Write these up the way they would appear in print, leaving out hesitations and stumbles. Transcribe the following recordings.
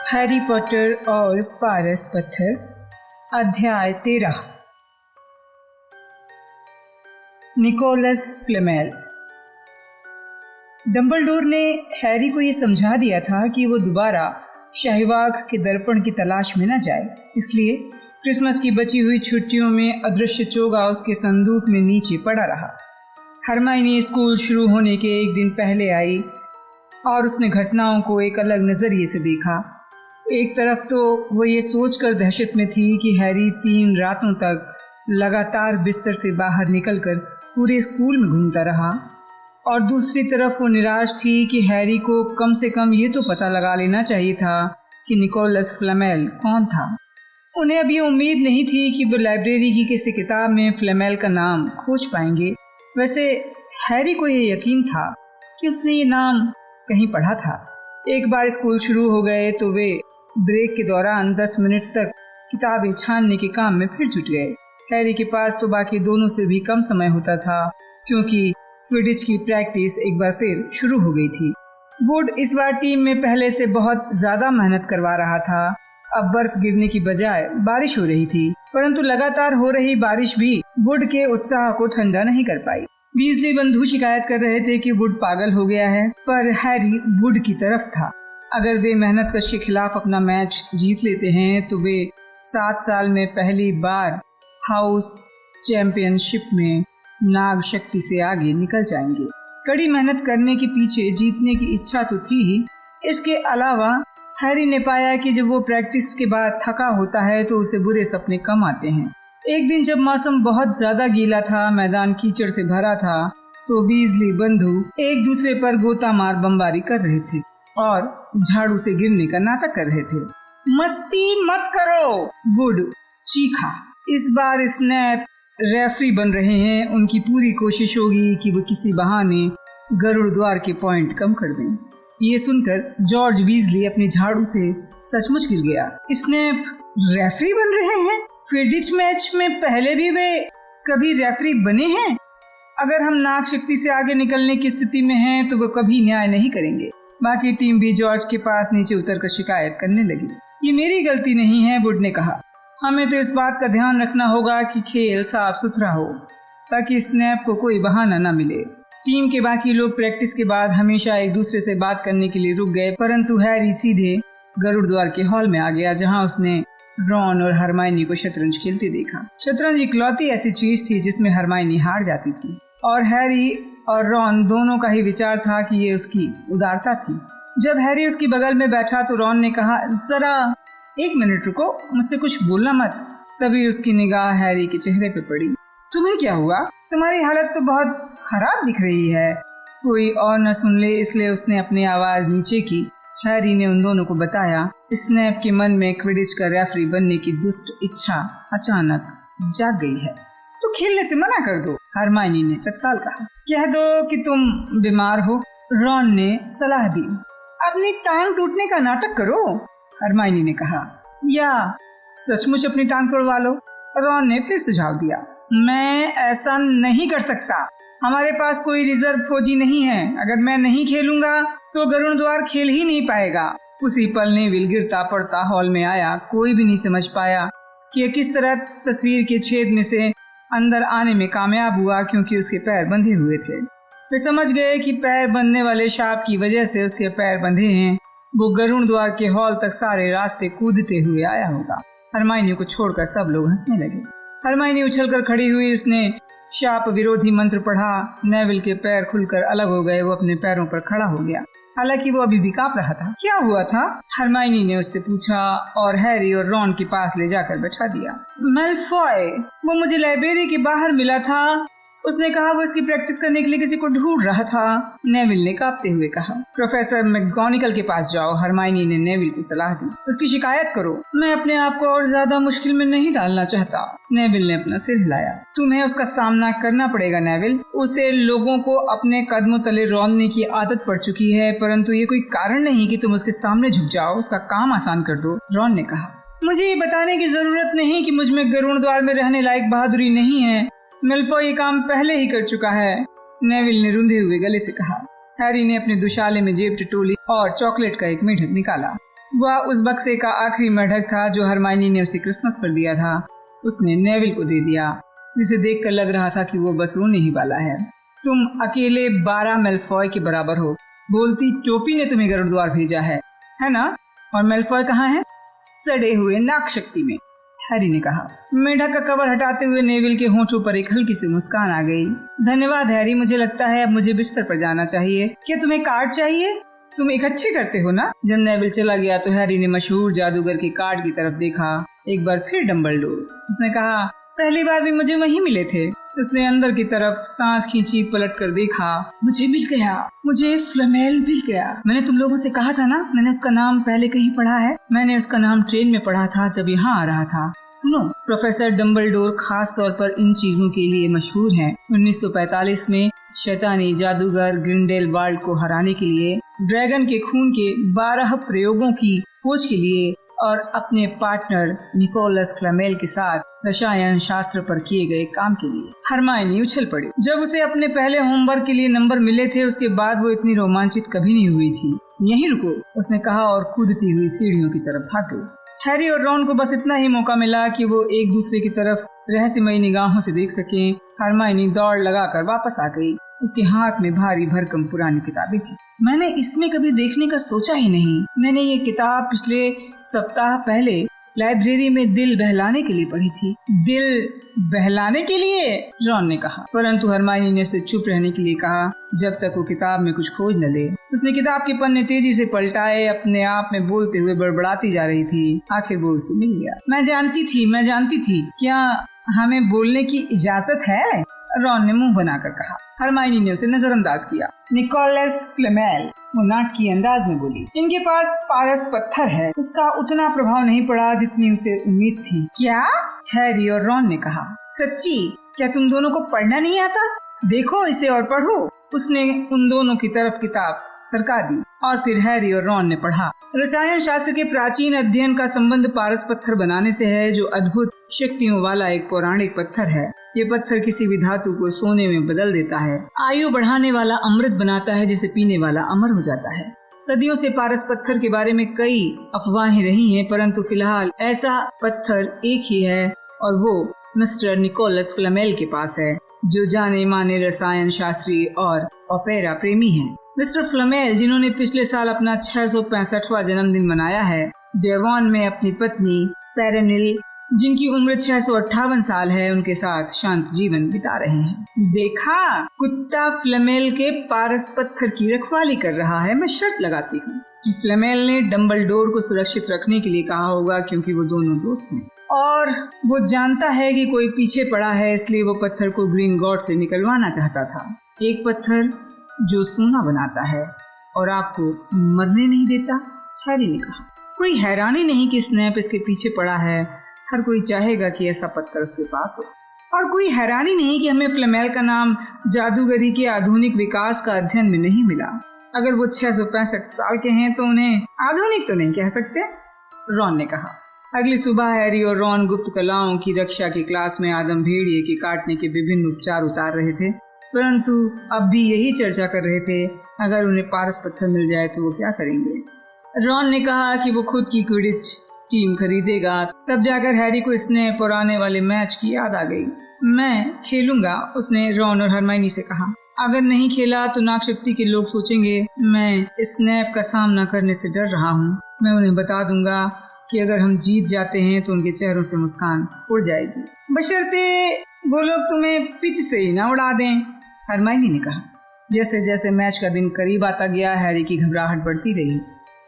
Harry Potter और पारस पत्थर, अध्याय 13। Nicolas Flamel. डंबलडोर ने हैरी को ये समझा दिया था कि वो दोबारा शाहीबाग के दर्पण की तलाश में न जाए, इसलिए क्रिसमस की बची हुई छुट्टियों में अदृश्य चोगा उसके संदूक में नीचे पड़ा रहा। हरमाइनी स्कूल शुरू होने के एक दिन पहले आई और उसने घटनाओं को एक अलग नज़रिए से देखा। एक तरफ तो वो ये सोचकर दहशत में थी कि हैरी 3 रातों तक लगातार बिस्तर से बाहर निकलकर पूरे स्कूल में घूमता रहा, और दूसरी तरफ वो निराश थी कि हैरी को कम से कम ये तो पता लगा लेना चाहिए था कि निकोलस फ्लेमेल कौन था। उन्हें अब ये उम्मीद नहीं थी कि वो लाइब्रेरी की किसी किताब में फ्लेमेल का नाम खोज पाएंगे। वैसे हैरी को ये यकीन था कि उसने ये नाम कहीं पढ़ा था। एक बार स्कूल शुरू हो गए तो वे ब्रेक के दौरान 10 मिनट तक किताबें छानने के काम में फिर जुट गए। हैरी के पास तो बाकी दोनों से भी कम समय होता था, क्योंकि क्विडिच की प्रैक्टिस एक बार फिर शुरू हो गई थी। वुड इस बार टीम में पहले से बहुत ज्यादा मेहनत करवा रहा था। अब बर्फ गिरने की बजाय बारिश हो रही थी, परंतु लगातार हो रही बारिश भी वुड के उत्साह को ठंडा नहीं कर पाई। वीजली बंधु शिकायत कर रहे थे कि वुड पागल हो गया है, पर हैरी वुड की तरफ था। अगर वे मेहनतकश के खिलाफ अपना मैच जीत लेते हैं तो वे 7 साल में पहली बार हाउस चैंपियनशिप में नाग शक्ति से आगे निकल जाएंगे। कड़ी मेहनत करने के पीछे जीतने की इच्छा तो थी ही, इसके अलावा हैरी ने पाया कि जब वो प्रैक्टिस के बाद थका होता है तो उसे बुरे सपने कम आते हैं। एक दिन जब मौसम बहुत ज्यादा गीला था, मैदान कीचड़ से भरा था, तो वीजली बंधु एक दूसरे पर गोता मार बमबारी कर रहे थे और झाड़ू से गिरने का नाटक कर रहे थे। मस्ती मत करो, वुड चीखा। इस बार स्नैप रेफरी बन रहे हैं। उनकी पूरी कोशिश होगी कि वो किसी बहाने गरुड़ द्वार के पॉइंट कम कर दें। ये सुनकर जॉर्ज वीजली अपनी झाड़ू से सचमुच गिर गया। स्नैप रेफरी बन रहे हैं? क्विडिच मैच में पहले भी वे कभी रेफरी बने हैं? अगर हम नाग शक्ति से आगे निकलने की स्थिति में हैं तो वो कभी न्याय नहीं करेंगे। बाकी टीम भी जॉर्ज के पास नीचे उतरकर शिकायत करने लगी। ये मेरी गलती नहीं है, वुड ने कहा। हमें तो इस बात का ध्यान रखना होगा कि खेल साफ सुथरा हो, ताकि स्नैप को कोई बहाना न मिले। टीम के बाकी लोग प्रैक्टिस के बाद हमेशा एक दूसरे से बात करने के लिए रुक गए, परंतु हैरी सीधे गरुड़ द्वार के हॉल में आ गया, जहाँ उसने रॉन और हरमाइनी को शतरंज खेलते देखा। शतरंज इकलौती ऐसी चीज थी जिसमें हरमाइनी हार जाती थी, और हैरी और रॉन दोनों का ही विचार था कि ये उसकी उदारता थी। जब हैरी उसकी बगल में बैठा तो रॉन ने कहा, जरा 1 मिनट रुको, मुझसे कुछ बोलना मत। तभी उसकी निगाह हैरी के चेहरे पे पड़ी। तुम्हें क्या हुआ? तुम्हारी हालत तो बहुत खराब दिख रही है। कोई और न सुन ले इसलिए उसने अपनी आवाज नीचे की। हैरी ने उन दोनों को बताया, स्नैप के मन में क्विडिच का रेफरी बनने की दुष्ट इच्छा अचानक जाग गई है। तो खेलने से मना कर दो, हरमाइनी ने तत्काल कहा। कह दो कि तुम बीमार हो, रॉन ने सलाह दी। अपनी टांग टूटने का नाटक करो, हरमाइनी ने कहा, या सचमुच अपनी टांग तोड़वा लो, रॉन ने फिर सुझाव दिया। मैं ऐसा नहीं कर सकता, हमारे पास कोई रिजर्व फौजी नहीं है। अगर मैं नहीं खेलूंगा तो गरुड़ द्वार खेल ही नहीं पाएगा। उसी पल नेविल गिरता पड़ता हॉल में आया। कोई भी नहीं समझ पाया कि किस तरह तस्वीर के छेद में से अंदर आने में कामयाब हुआ, क्योंकि उसके पैर बंधे हुए थे। वे समझ गए कि पैर बंधने वाले शाप की वजह से उसके पैर बंधे हैं। वो गरुड़ द्वार के हॉल तक सारे रास्ते कूदते हुए आया होगा। हरमाइनी को छोड़कर सब लोग हंसने लगे। हरमाइनी उछलकर खड़ी हुई। उसने शाप विरोधी मंत्र पढ़ा। नेविल के पैर खुलकर अलग हो गए। वो अपने पैरों पर खड़ा हो गया, हालांकि वो अभी भी कांप रहा था। क्या हुआ था? हरमाइनी ने उससे पूछा और हैरी और रॉन के पास ले जाकर बैठा दिया। मैलफॉय, वो मुझे लाइब्रेरी के बाहर मिला था। उसने कहा वो इसकी प्रैक्टिस करने के लिए किसी को ढूंढ रहा था, नेविल ने कांपते हुए कहा। प्रोफेसर मैकगोनागल के पास जाओ, हरमाइनी ने नेविल को सलाह दी। उसकी शिकायत करो। मैं अपने आप को और ज्यादा मुश्किल में नहीं डालना चाहता, नेविल ने अपना सिर हिलाया। तुम्हें उसका सामना करना पड़ेगा नेविल। उसे लोगों को अपने कदमों तले रौंदने की आदत पड़ चुकी है, परंतु ये कोई कारण नहीं कि तुम उसके सामने झुक जाओ। उसका काम आसान कर दो, रॉन ने कहा। मुझे ये बताने की जरूरत नहीं कि मुझ में गरुड़ द्वार में रहने लायक बहादुरी नहीं है। मैलफॉय ये काम पहले ही कर चुका है, नेविल ने रूंधे हुए गले से कहा। हैरी ने अपने दुशाले में जेब टटोली और चॉकलेट का एक मेढक निकाला। वह उस बक्से का आखिरी मेढक था जो हरमाइनी ने उसे क्रिसमस पर दिया था। उसने नेविल को दे दिया, जिसे देखकर लग रहा था कि वो बस रोने ही वाला है। तुम अकेले 12 मेलफॉय के बराबर हो। बोलती टोपी ने तुम्हें गरुड़द्वार भेजा है ना? और मेलफॉय कहाँ है? सड़े हुए नाक शक्ति में, हैरी ने कहा। मेढक का कवर हटाते हुए नेविल के होंठों पर एक हल्की सी मुस्कान आ गई। धन्यवाद हैरी, मुझे लगता है अब मुझे बिस्तर पर जाना चाहिए। क्या तुम्हें कार्ड चाहिए? तुम इकट्ठे करते हो ना? जब नेविल चला गया तो हैरी ने मशहूर जादूगर के कार्ड की तरफ देखा। एक बार फिर डंबलडोर। उसने कहा, पहली बार भी मुझे वहीं मिले थे। उसने अंदर की तरफ सांस खींची, पलट कर देखा। मुझे मिल गया, मुझे फ्लेमेल मिल गया। मैंने तुम लोगों से कहा था ना, मैंने उसका नाम पहले कहीं पढ़ा है। मैंने उसका नाम ट्रेन में पढ़ा था जब यहाँ आ रहा था। सुनो, प्रोफेसर डंबलडोर खास तौर पर इन चीजों के लिए मशहूर हैं। 1945 में शैतानी जादूगर ग्रिंडेलवाल्ड को हराने के लिए, ड्रैगन के खून के 12 प्रयोगों की खोज के लिए और अपने पार्टनर निकोलस फ्लेमेल के साथ रसायन शास्त्र पर किए गए काम के लिए। हरमाइनी उछल पड़ी। जब उसे अपने पहले होमवर्क के लिए नंबर मिले थे, उसके बाद वो इतनी रोमांचित कभी नहीं हुई थी। यहीं रुको, उसने कहा और कूदती हुई सीढ़ियों की तरफ भाग गई। हैरी और रॉन को बस इतना ही मौका मिला कि वो एक दूसरे की तरफ रहस्यमयी निगाहों से देख सकें। हरमाइनी दौड़ लगाकर वापस आ गई। उसके हाथ में भारी भरकम पुरानी किताबें थी। मैंने इसमें कभी देखने का सोचा ही नहीं। मैंने ये किताब पिछले सप्ताह पहले लाइब्रेरी में दिल बहलाने के लिए पढ़ी थी। दिल बहलाने के लिए? रॉन ने कहा, परंतु हरमाइनी ने उसे चुप रहने के लिए कहा जब तक वो किताब में कुछ खोज न ले। उसने किताब के पन्ने तेजी से पलटाए, अपने आप में बोलते हुए बड़बड़ाती जा रही थी। आखिर वो उसे मिल गया। मैं जानती थी। क्या हमें बोलने की इजाजत है? रॉन ने मुंह बनाकर कहा। हरमाइनी ने उसे नजरअंदाज किया। निकोलस फ्लेमेल, वो नाटकीय अंदाज में बोली। इनके पास पारस पत्थर है। उसका उतना प्रभाव नहीं पड़ा जितनी उसे उम्मीद थी। क्या? हैरी और रॉन ने कहा। सच्ची? क्या तुम दोनों को पढ़ना नहीं आता? देखो इसे और पढ़ो। उसने उन दोनों की तरफ किताब सरका दी और फिर हैरी और रॉन ने पढ़ा। रसायन शास्त्र के प्राचीन अध्ययन का संबंध पारस पत्थर बनाने से है, जो अद्भुत शक्तियों वाला एक पौराणिक पत्थर है। ये पत्थर किसी भी धातु को सोने में बदल देता है, आयु बढ़ाने वाला अमृत बनाता है, जिसे पीने वाला अमर हो जाता है। सदियों से पारस पत्थर के बारे में कई अफवाहें रही हैं, परंतु फिलहाल ऐसा पत्थर एक ही है और वो मिस्टर निकोलस फ्लेमेल के पास है, जो जाने माने रसायन शास्त्री और ओपेरा प्रेमी हैं। मिस्टर फ्लेमेल, जिन्होंने पिछले साल अपना 665वां जन्मदिन मनाया है, डेवॉन में अपनी पत्नी पेरेनिल, जिनकी उम्र 658 साल है, उनके साथ शांत जीवन बिता रहे हैं। देखा, कुत्ता फ्लेमेल के पारस पत्थर की रखवाली कर रहा है। मैं शर्त लगाती हूँ कि फ्लेमेल ने डंबलडोर को सुरक्षित रखने के लिए कहा होगा, क्योंकि वो दोनों दोस्त हैं और वो जानता है कि कोई पीछे पड़ा है, इसलिए वो पत्थर को ग्रीन गॉड से निकलवाना चाहता था। एक पत्थर जो सोना बनाता है और आपको मरने नहीं देता, हैरी ने कहा। कोई हैरानी नहीं कि स्नैप इसके पीछे पड़ा है। हर कोई चाहेगा कि ऐसा पत्थर उसके पास हो। और कोई हैरानी नहीं कि हमें फ्लेमेल का नाम जादूगरी के आधुनिक विकास का अध्ययन में नहीं मिला। अगर वो 665 साल के हैं तो उन्हें आधुनिक तो नहीं कह सकते, रॉन ने कहा। अगली सुबह हैरी और रॉन गुप्त कलाओं की रक्षा की क्लास में आदम भेड़िए के काटने के विभिन्न उपचार उतार रहे थे, परंतु अब भी यही चर्चा कर रहे थे, अगर उन्हें पारस पत्थर मिल जाए तो वो क्या करेंगे। रॉन ने कहा कि वो खुद की क्विडिच टीम खरीदेगा। तब जाकर हैरी को स्नैप और आने वाले मैच की याद आ गई। मैं खेलूंगा, उसने रॉन और हरमाइनी से कहा। अगर नहीं खेला तो नागशक्ति के लोग सोचेंगे मैं स्नैप का सामना करने से डर रहा हूँ। मैं उन्हें बता दूंगा कि अगर हम जीत जाते हैं तो उनके चेहरों से मुस्कान उड़ जाएगी, बशर्ते वो लोग तुम्हें पिच से ही ना उड़ा दें, हरमाइनी ने कहा। जैसे जैसे मैच का दिन करीब आता गया, हैरी की घबराहट बढ़ती रही।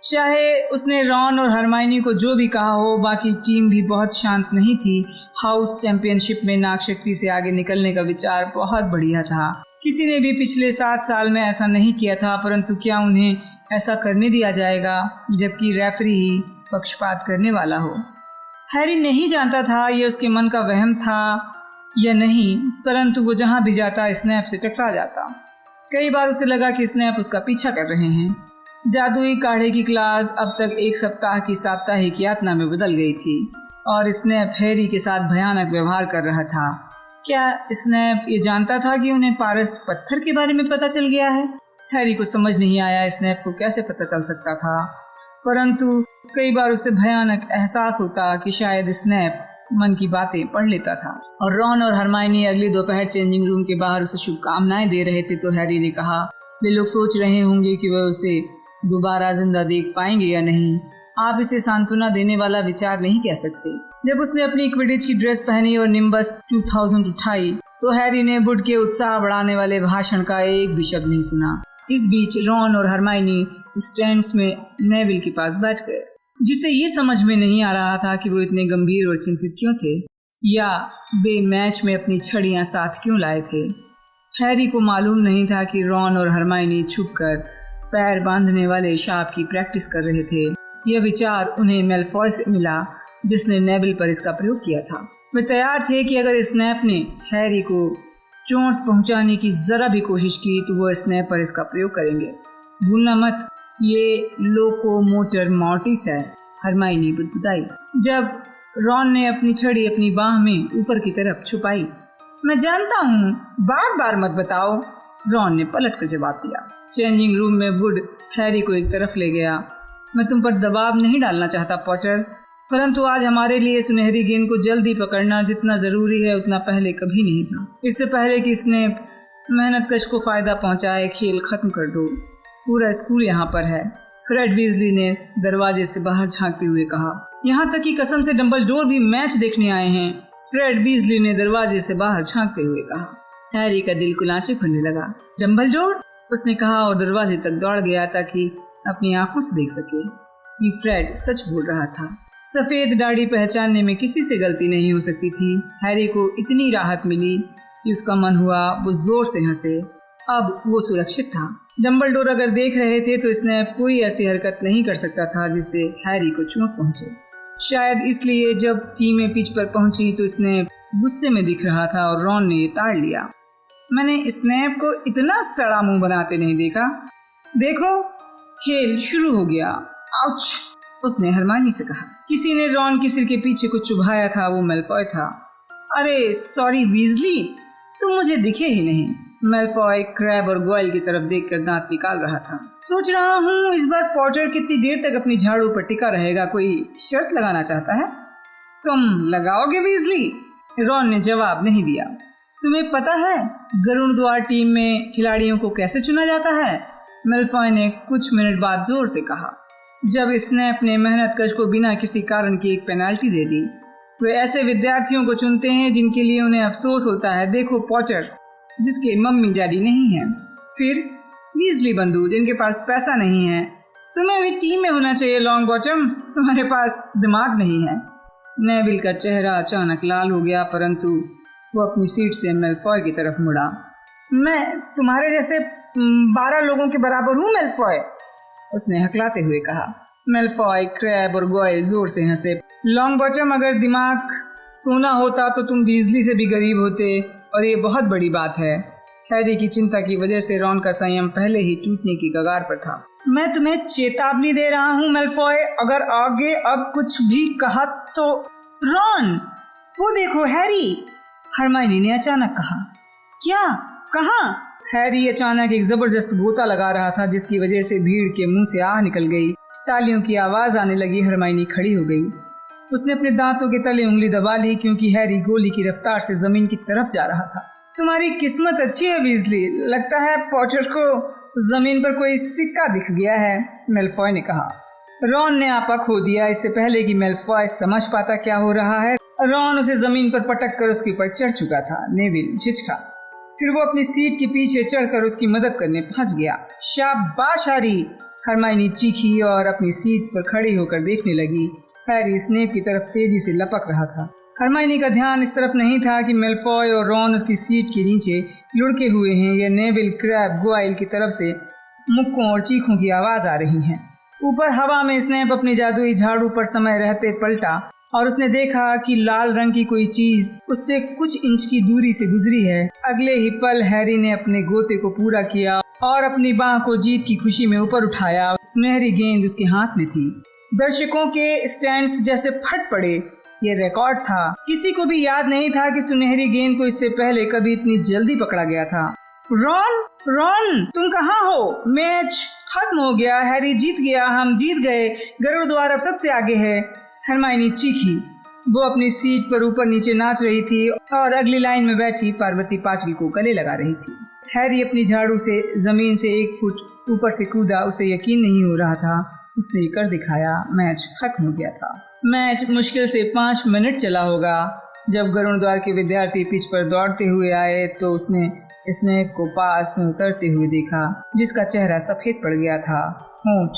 चाहे उसने रॉन और हरमाइनी को जो भी कहा हो, बाकी टीम भी बहुत शांत नहीं थी। हाउस चैंपियनशिप में नागशक्ति से आगे निकलने का विचार बहुत बढ़िया था। किसी ने भी पिछले 7 साल में ऐसा नहीं किया था, परंतु क्या उन्हें ऐसा करने दिया जाएगा जबकि रेफरी ही पक्षपात करने वाला हो। हैरी नहीं जानता था ये उसके मन का वहम था या नहीं, परंतु वो जहाँ भी जाता स्नैप से टकरा जाता। कई बार उसे लगा कि स्नैप उसका पीछा कर रहे हैं। जादुई काढ़े की क्लास अब तक एक सप्ताह की साप्ताहिक यातना में बदल गई थी और स्नैप हैरी के साथ भयानक व्यवहार कर रहा था। क्या स्नैप ये जानता था कि उन्हें पारस पत्थर के बारे में पता चल गया है? हैरी को समझ नहीं आया स्नैप को कैसे पता चल सकता था, परंतु कई बार उसे भयानक एहसास होता कि शायद स्नैप मन की बातें पढ़ लेता था। और रॉन और हरमाइनी अगली दोपहर चेंजिंग रूम के बाहर उसे शुभकामनाएं दे रहे थे तो हैरी ने कहा, वे लोग सोच रहे होंगे कि वह उसे दोबारा जिंदा देख पाएंगे या नहीं। आप इसे सांत्वना देने वाला विचार नहीं कह सकते। जब उसने अपनी क्विडिच की ड्रेस पहनी और निम्बस 2000 उठाई तो हैरी ने वुड के उत्साह बढ़ाने वाले भाषण का एक भी शब्द नहीं सुना। इस बीच रॉन और हरमाइनी स्टैंड्स में नेविल के पास बैठ गए, जिसे ये समझ में नहीं आ रहा था कि वो इतने गंभीर और चिंतित क्यों थे, या वे मैच में अपनी छड़ियां साथ क्यों लाए थे। हैरी को मालूम नहीं था कि रॉन और हरमाइनी छुपकर पैर बांधने वाले शाप की प्रैक्टिस कर रहे थे। यह विचार उन्हें मेलफॉय से मिला, जिसने नेविल पर इसका प्रयोग किया था। वे तैयार थे कि अगर स्नैप ने हैरी को चोट पहुंचाने की जरा भी कोशिश की तो वो स्नैप पर इसका प्रयोग करेंगे। भूलना मत, ये लोकोमोटर मॉर्टिस है, हरमाइनी बुदबुदाई जब रॉन ने अपनी छड़ी अपनी बाह में ऊपर की तरफ छुपाई। मैं जानता हूँ, बार बार मत बताओ, रॉन ने पलट कर जवाब दिया। चेंजिंग रूम में वुड हैरी को एक तरफ ले गया। मैं तुम पर दबाव नहीं डालना चाहता पॉटर, परंतु आज हमारे लिए सुनहरी गेंद को जल्दी पकड़ना जितना जरूरी है उतना पहले कभी नहीं था। इससे पहले कि स्नेप मेहनतकश को फायदा पहुंचाए, खेल खत्म कर दो। पूरा स्कूल यहाँ पर है, फ्रेड वीजली ने दरवाजे से बाहर झांकते हुए कहा। यहाँ तक कि कसम से डंबलडोर भी मैच देखने आए हैं, फ्रेड वीजली ने दरवाजे से बाहर झांकते हुए कहा। हैरी का दिल कुलांचे भरने लगा। डंबलडोर, उसने कहा और दरवाजे तक दौड़ गया ताकि अपनी आंखों से देख सके कि फ्रेड सच बोल रहा था। सफेद दाढ़ी पहचानने में किसी से गलती नहीं हो सकती थी। हैरी को इतनी राहत मिली कि उसका मन हुआ वो जोर से हंसे। अब वो सुरक्षित था। डंबलडोर अगर देख रहे थे तो स्नैप कोई ऐसी हरकत नहीं कर सकता था जिससे हैरी को चोट पहुंचे। शायद इसलिए जब टीमें पिच पर पहुंची तो स्नैप गुस्से में दिख रहा था और रॉन ने ताड़ लिया। मैंने स्नैप को इतना सड़ा मुंह बनाते नहीं देखा। देखो, खेल शुरू हो गया। आउच, उसने हरमाइनी से कहा। किसी ने रॉन के सिर के पीछे कुछ चुभाया था, वो मेलफॉय था। अरे सॉरी वीजली, तुम मुझे दिखे ही नहीं। मेलफॉय क्रैब और गोयल की तरफ देखकर दांत निकाल रहा था। सोच रहा हूँ इस बार पॉटर कितनी देर तक अपनी झाड़ू पर टिका रहेगा, कोई शर्त लगाना चाहता है? तुम लगाओगे वीजली? रॉन ने जवाब नहीं दिया। तुम्हें पता है गरुड़द्वार टीम में खिलाड़ियों को कैसे चुना जाता है? मेलफॉय ने कुछ मिनट बाद जोर से कहा। जब स्नैप ने मेहनतकश को बिना किसी कारण की एक पेनाल्टी दे दी। वे ऐसे विद्यार्थियों को चुनते हैं जिनके लिए उन्हें अफसोस होता है। देखो पॉटर, जिसके मम्मी डैडी नहीं हैं। फिर वीजली बंधु, जिनके पास पैसा नहीं है। तुम्हें भी टीम में होना चाहिए लॉन्ग बॉटम, तुम्हारे पास दिमाग नहीं है। नेविल का चेहरा अचानक लाल हो गया, परंतु वो अपनी सीट से मेलफॉय की तरफ मुड़ा। मैं तुम्हारे जैसे 12 लोगों के बराबर हूँ मेलफॉय, उसने हकलाते हुए कहा। मेलफॉय, क्रैब और गोयल जोर से हंसे। लॉन्ग बॉटम, अगर दिमाग सोना होता तो तुम वीजली से भी गरीब होते, और ये बहुत बड़ी बात है। हैरी की चिंता की वजह से रॉन का संयम पहले ही टूटने की कगार पर था। मैं तुम्हें चेतावनी दे रहा हूँ मेलफॉय, अगर आगे अब कुछ भी कहा तो। रॉन, वो देखो हैरी, हरमाइनी ने अचानक कहा। क्या? कहाँ? हैरी अचानक एक जबरदस्त गोता लगा रहा था, जिसकी वजह से भीड़ के मुंह से आह निकल गई। तालियों की आवाज आने लगी। हरमाइनी खड़ी हो गई। उसने अपने दांतों के तले उंगली दबा ली, क्योंकि हैरी गोली की रफ्तार से जमीन की तरफ जा रहा था। तुम्हारी किस्मत अच्छी है वीजली, लगता है पॉटर को जमीन पर कोई सिक्का दिख गया है, मेलफॉय ने कहा। रॉन ने आपा खो दिया। इससे पहले कि मेलफॉय समझ पाता क्या हो रहा है, रॉन उसे जमीन पर पटक कर उसके ऊपर चढ़ चुका था। नेविल झिझका, फिर वो अपनी सीट के पीछे चढ़कर उसकी मदद करने पहुंच गया। शाबाश हैरी, हरमाइनी चीखी और अपनी सीट पर खड़ी होकर देखने लगी। हैरी स्नेप की तरफ तेजी से लपक रहा था। हरमाइनी का ध्यान इस तरफ नहीं था कि मेलफॉय और रॉन उसकी सीट के नीचे लुढ़के हुए हैं या नेविल, क्रैब, गोयल की तरफ से मुक्कों और चीखों की आवाज आ रही है। ऊपर हवा में स्नेप अपनी जादुई झाड़ू पर समय रहते पलटा और उसने देखा कि लाल रंग की कोई चीज उससे कुछ इंच की दूरी से गुजरी है। अगले ही पल हैरी ने अपने गोते को पूरा किया और अपनी बाह को जीत की खुशी में ऊपर उठाया। सुनहरी गेंद उसके हाथ में थी। दर्शकों के स्टैंड्स जैसे फट पड़े। ये रिकॉर्ड था। किसी को भी याद नहीं था कि सुनहरी गेंद को इससे पहले कभी इतनी जल्दी पकड़ा गया था। रॉन, तुम कहाँ हो? मैच खत्म हो गया, हैरी जीत गया, हम जीत गए, गरुड़ द्वार अब सबसे आगे है। हरमाइनी चीखी। वो अपनी सीट पर ऊपर नीचे नाच रही थी और अगली लाइन में बैठी पार्वती पाटिल को गले लगा रही थी। हैरी अपनी झाड़ू से जमीन से 1 फुट ऊपर से कूदा। उसे यकीन नहीं हो रहा था। उसने कर दिखाया। मैच खत्म हो गया था। मैच मुश्किल से 5 मिनट चला होगा। जब गरुड़ द्वार के विद्यार्थी पिच पर दौड़ते हुए आए तो उसने स्नेप को पास में उतरते हुए देखा, जिसका चेहरा सफेद पड़ गया था, होंठ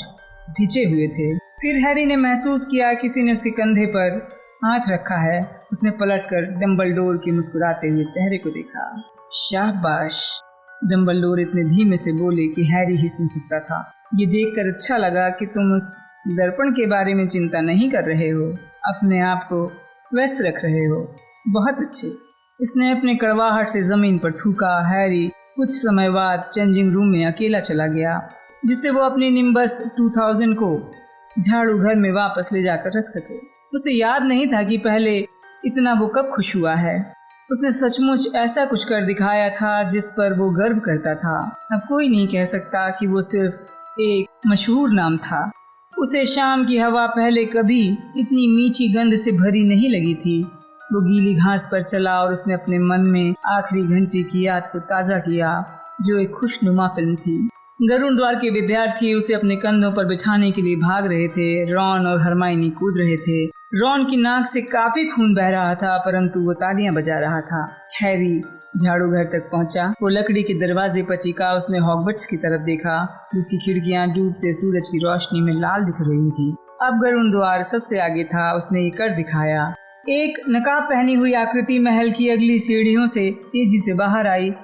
भिजे हुए थे। फिर हैरी ने महसूस किया किसी ने उसके कंधे पर हाथ रखा है। उसने पलटकर डम्बलडोर के मुस्कुराते हुए चेहरे को देखा। शाबाश, डम्बलडोर इतने धीमे से बोले कि हैरी ही सुन सकता था। ये देखकर अच्छा लगा कि तुम उस दर्पण के बारे में चिंता नहीं कर रहे हो, अपने आप को व्यस्त रख रहे हो। बहुत अच्छे। इसने अपने कड़वाहट से जमीन पर थूका। हैरी कुछ समय बाद चेंजिंग रूम में अकेला चला गया, जिससे वो अपनी निम्बस 2000 को झाड़ू घर में वापस ले जाकर रख सके। उसे याद नहीं था कि पहले इतना वो कब खुश हुआ है। उसने सचमुच ऐसा कुछ कर दिखाया था जिस पर वो गर्व करता था। अब कोई नहीं कह सकता कि वो सिर्फ एक मशहूर नाम था। उसे शाम की हवा पहले कभी इतनी मीठी गंध से भरी नहीं लगी थी। वो गीली घास पर चला और उसने अपने मन में आखिरी घंटे की याद को ताज़ा किया, जो एक खुशनुमा फिल्म थी। गरुड़ द्वार के विद्यार्थी उसे अपने कंधों पर बिठाने के लिए भाग रहे थे। रॉन और हरमाइनी कूद रहे थे। रॉन की नाक से काफी खून बह रहा था, परंतु वो तालियां बजा रहा था। हैरी झाड़ू घर तक पहुंचा। वो लकड़ी के दरवाजे पर टिका। उसने हॉगवर्ट्स की तरफ देखा, जिसकी खिड़कियां डूबते सूरज की रोशनी में लाल दिख रही थी। अब गरुड़ द्वार सबसे आगे था। उसने ये कर दिखाया। एक नकाब पहनी हुई आकृति महल की अगली सीढ़ियों से तेजी से बाहर आई।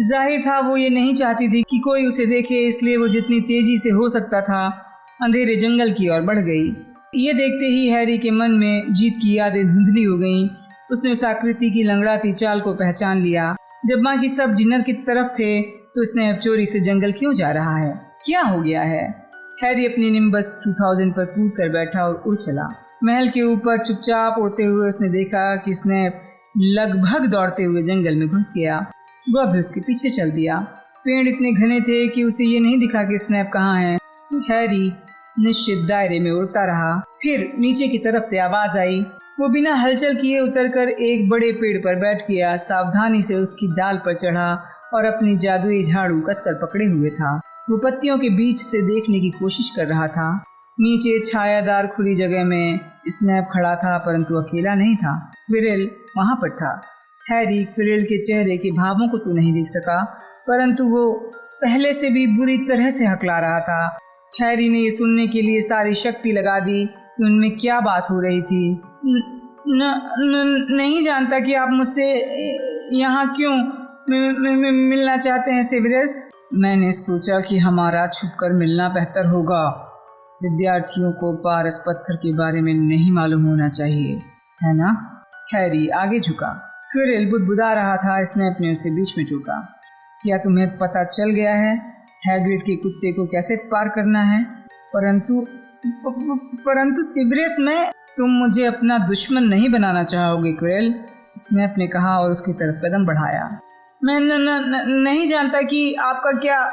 जाहिर था वो ये नहीं चाहती थी कि कोई उसे देखे, इसलिए वो जितनी तेजी से हो सकता था अंधेरे जंगल की ओर बढ़ गई। ये देखते ही हैरी के मन में जीत की यादें धुंधली हो गईं। उसने उस आकृति की लंगड़ाती चाल को पहचान लिया। जब बाकी सब डिनर की तरफ थे तो उसने अब चोरी से जंगल क्यों जा रहा है? क्या हो गया है? हैरी अपनी निम्बस 2000 पर कूद कर बैठा और उड़ चला। महल के ऊपर चुपचाप उड़ते हुए उसने देखा कि स्नेप लगभग दौड़ते हुए जंगल में घुस गया। वह भी उसके पीछे चल दिया। पेड़ इतने घने थे कि उसे ये नहीं दिखा कि स्नेप कहाँ है। हैरी निश्चित दायरे में उड़ता रहा। फिर नीचे की तरफ से आवाज आई। वो बिना हलचल किए उतरकर एक बड़े पेड़ पर बैठ गया। सावधानी से उसकी डाल पर चढ़ा और अपनी जादुई झाड़ू कसकर पकड़े हुए था। वो पत्तियों के बीच से देखने की कोशिश कर रहा था। नीचे छायादार खुली जगह में स्नेप खड़ा था, परंतु अकेला नहीं था। क्विरेल वहां पर था। हैरी क्विरेल के चेहरे के भावों को तो नहीं देख सका, परंतु वो पहले से भी बुरी तरह से हकला रहा था। हैरी ने ये सुनने के लिए सारी शक्ति लगा दी कि उनमें क्या बात हो रही थी। नहीं जानता कि आप मुझसे यहाँ क्यों मिलना चाहते हैं सेवेरस। मैंने सोचा कि हमारा छुपकर मिलना बेहतर होगा। विद्यार्थियों को पारस पत्थर के बारे में नहीं मालूम होना चाहिए, है ना? हैरी आगे झुका। क्विरेल बुदबुदा रहा था। इसने अपने उसे बीच में टोका। क्या तुम्हें पता चल गया है हैग्रिड के कुत्ते को कैसे पार करना है? परंतु सेवेरस, मैं तुम मुझे अपना दुश्मन नहीं बनाना चाहोगे क्विरेल, स्नेप ने कहा और उसकी तरफ कदम बढ़ाया। मैं नहीं जानता कि आपका क्या।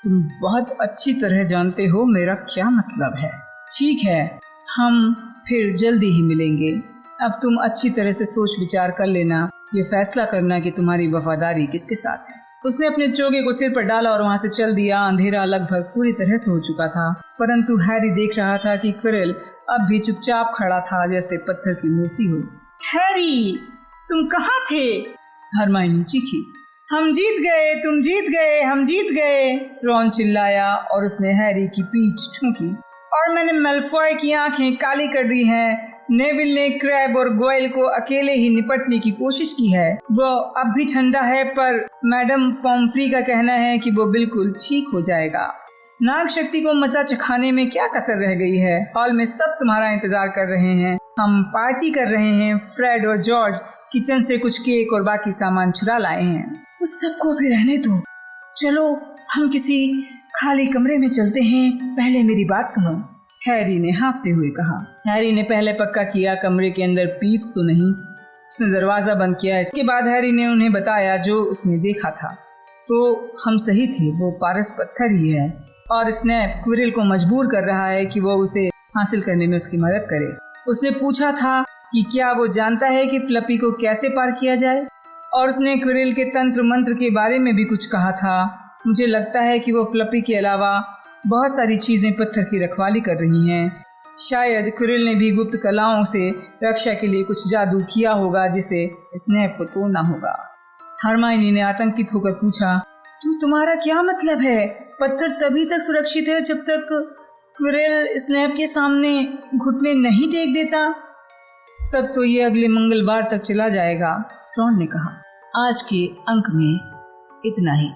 तुम बहुत अच्छी तरह जानते हो मेरा क्या मतलब है। ठीक है, हम फिर जल्दी ही मिलेंगे। अब तुम अच्छी तरह से सोच विचार कर लेना, ये फैसला करना कि तुम्हारी वफादारी किसके साथ है। उसने अपने चोगे को सिर पर डाला और वहां से चल दिया। अंधेरा लगभग पूरी तरह से हो चुका था, परंतु हैरी देख रहा था कि क्विरेल अब भी चुपचाप खड़ा था, जैसे पत्थर की मूर्ति हो। हैरी, तुम कहाँ थे? हरमाइनी चीखी। हम जीत गए, तुम जीत गए, हम जीत गए, रॉन चिल्लाया और उसने हैरी की पीठ ठूंकी। और मैंने मेलफॉय की आंखें काली कर दी हैं। नेविल ने क्रैब और गोयल को अकेले ही निपटने की कोशिश की है। वो अब भी ठंडा है, पर मैडम पॉम्फ्री का कहना है कि वो बिल्कुल ठीक हो जाएगा। नाग शक्ति को मजा चखाने में क्या कसर रह गई है? हॉल में सब तुम्हारा इंतजार कर रहे हैं। हम पार्टी कर रहे हैं। फ्रेड और जॉर्ज किचन से कुछ केक और बाकी सामान चुरा लाए हैं। उस सबको भी रहने दो। चलो हम किसी खाली कमरे में चलते हैं। पहले मेरी बात सुनो, हैरी ने हाँफते हुए कहा। हैरी ने पहले पक्का किया कमरे के अंदर पीव्स तो नहीं। उसने दरवाजा बंद किया। इसके बाद हैरी ने उन्हें बताया जो उसने देखा था। तो हम सही थे, वो पारस पत्थर ही है और स्नैप क्विरिल को मजबूर कर रहा है कि वो उसे हासिल करने में उसकी मदद करे। उसने पूछा था कि क्या वो जानता है कि फ्लपी को कैसे पार किया जाए, और उसने क्विरिल के तंत्र मंत्र के बारे में भी कुछ कहा था। मुझे लगता है कि वो फ्लपी के अलावा बहुत सारी चीज़ें पत्थर की रखवाली कर रही हैं। शायद क्विरिल ने भी गुप्त कलाओं से रक्षा के लिए कुछ जादू किया होगा जिसे स्नैप को तोड़ना होगा। हरमाइनी ने आतंकित होकर पूछा, तो तुम्हारा क्या मतलब है? पत्थर तभी तक सुरक्षित है जब तक क्विरिल स्नैप के सामने घुटने नहीं टेक देता। तब तो ये अगले मंगलवार तक चला जाएगा, रॉन ने कहा। आज के अंक में इतना ही।